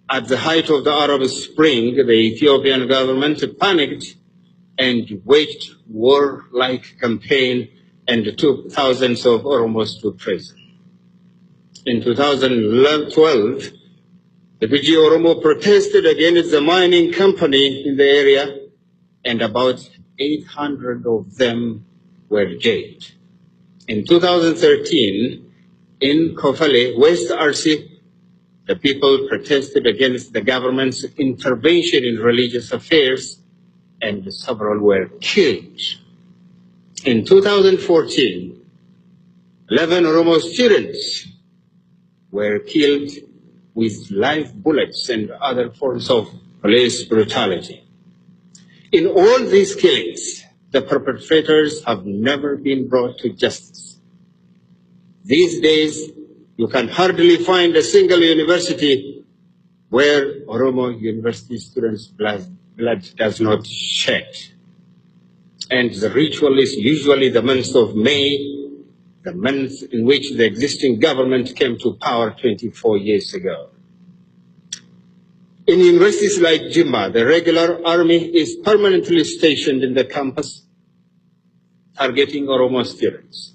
At the height of the Arab Spring, the Ethiopian government panicked and waged war-like campaign and took thousands of Oromos to prison. In 2012, the PG Oromo protested against the mining company in the area, and about 800 of them were jailed. In 2013, in Kofale, West RC, the people protested against the government's intervention in religious affairs, and several were killed. In 2014, 11 Oromo students were killed with live bullets and other forms of police brutality. In all these killings, the perpetrators have never been brought to justice. These days, you can hardly find a single university where Oromo University students' blood does not shed. And the ritual is usually the month of May, the month in which the existing government came to power 24 years ago. In universities like Jimma, the regular army is permanently stationed in the campus, targeting Oromo students.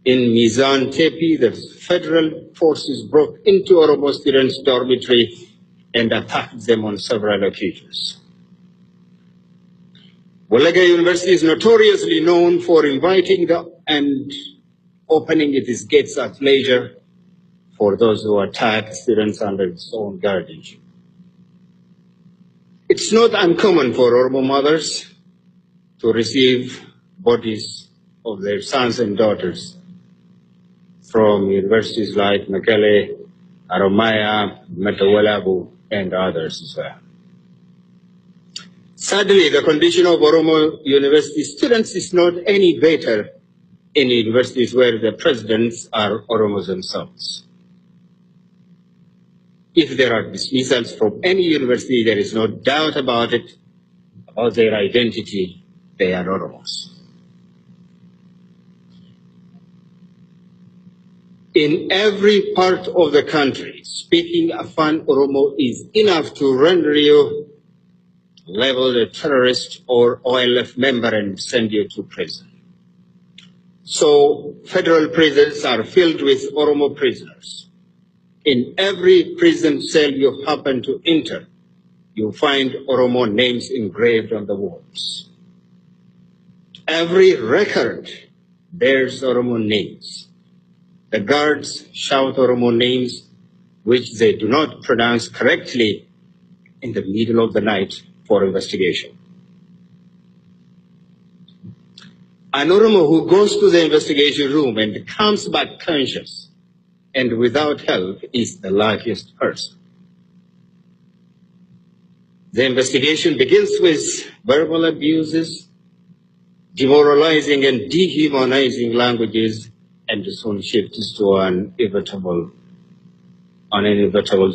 In Mizan Tepi, the federal forces broke into Oromo students' dormitory and attacked them on several occasions. Wolaga University is notoriously known for inviting and opening its gates at leisure for those who attack students under its own guardianship. It's not uncommon for Oromo mothers to receive bodies of their sons and daughters from universities like Mekele, OROMIA, Metawalabu, and others as well. Sadly, the condition of Oromo University students is not any better in universities where the presidents are Oromos themselves. If there are dismissals from any university, there is no doubt about it, about their identity, they are Oromos. In every part of the country, speaking Afan Oromo is enough to render you labeled a terrorist or OLF member and send you to prison. So federal prisons are filled with Oromo prisoners. In every prison cell you happen to enter, you find Oromo names engraved on the walls. Every record bears Oromo names. The guards shout Oromo names which they do not pronounce correctly in the middle of the night for investigation. An Oromo who goes to the investigation room and comes back conscious and without help is the luckiest person. The investigation begins with verbal abuses, demoralizing and dehumanizing languages, and soon shifts to inevitable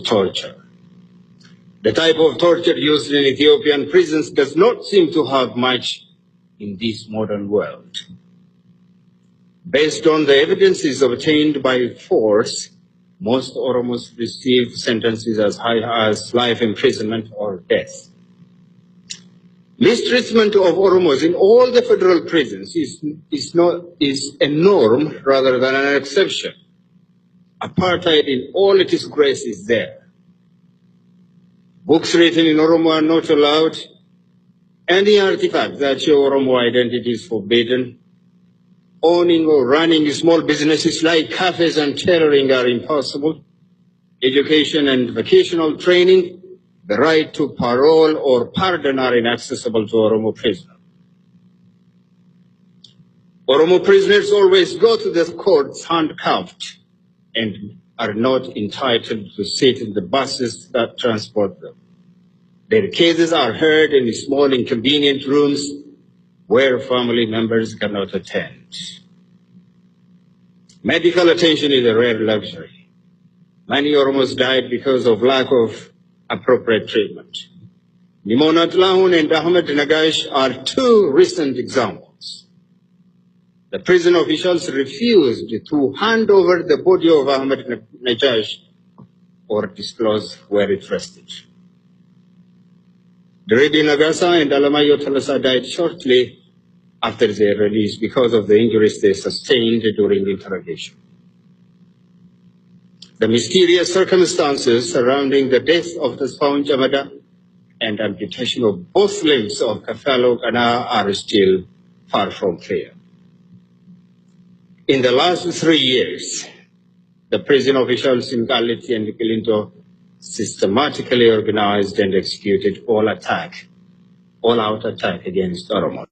torture. The type of torture used in Ethiopian prisons does not seem to have much in this modern world. Based on the evidences obtained by force, most Oromos receive sentences as high as life imprisonment or death. Mistreatment of Oromos in all the federal prisons is a norm rather than an exception. Apartheid in all its grace is there. Books written in Oromo are not allowed. Any artifact that show Oromo identity is forbidden. Owning or running small businesses like cafes and tailoring are impossible. Education and vocational training, the right to parole or pardon are inaccessible to Oromo prisoners. Oromo prisoners always go to the courts handcuffed and are not entitled to sit in the buses that transport them. Their cases are heard in small inconvenient rooms where family members cannot attend. Medical attention is a rare luxury. Many Oromos died because of lack of appropriate treatment. Nimonat Lahun and Ahmed Nagash are two recent examples. The prison officials refused to hand over the body of Ahmed Najash or disclose where it rested. Dredi Nagasa and Alamayo Talasa died shortly after their release because of the injuries they sustained during the interrogation. The mysterious circumstances surrounding the death of the Spawn Jamada and amputation of both limbs of Kafalo Gana are still far from clear. In the last 3 years, the prison officials in Galiti and Kilinto systematically organized and executed all-out attack against Oromo.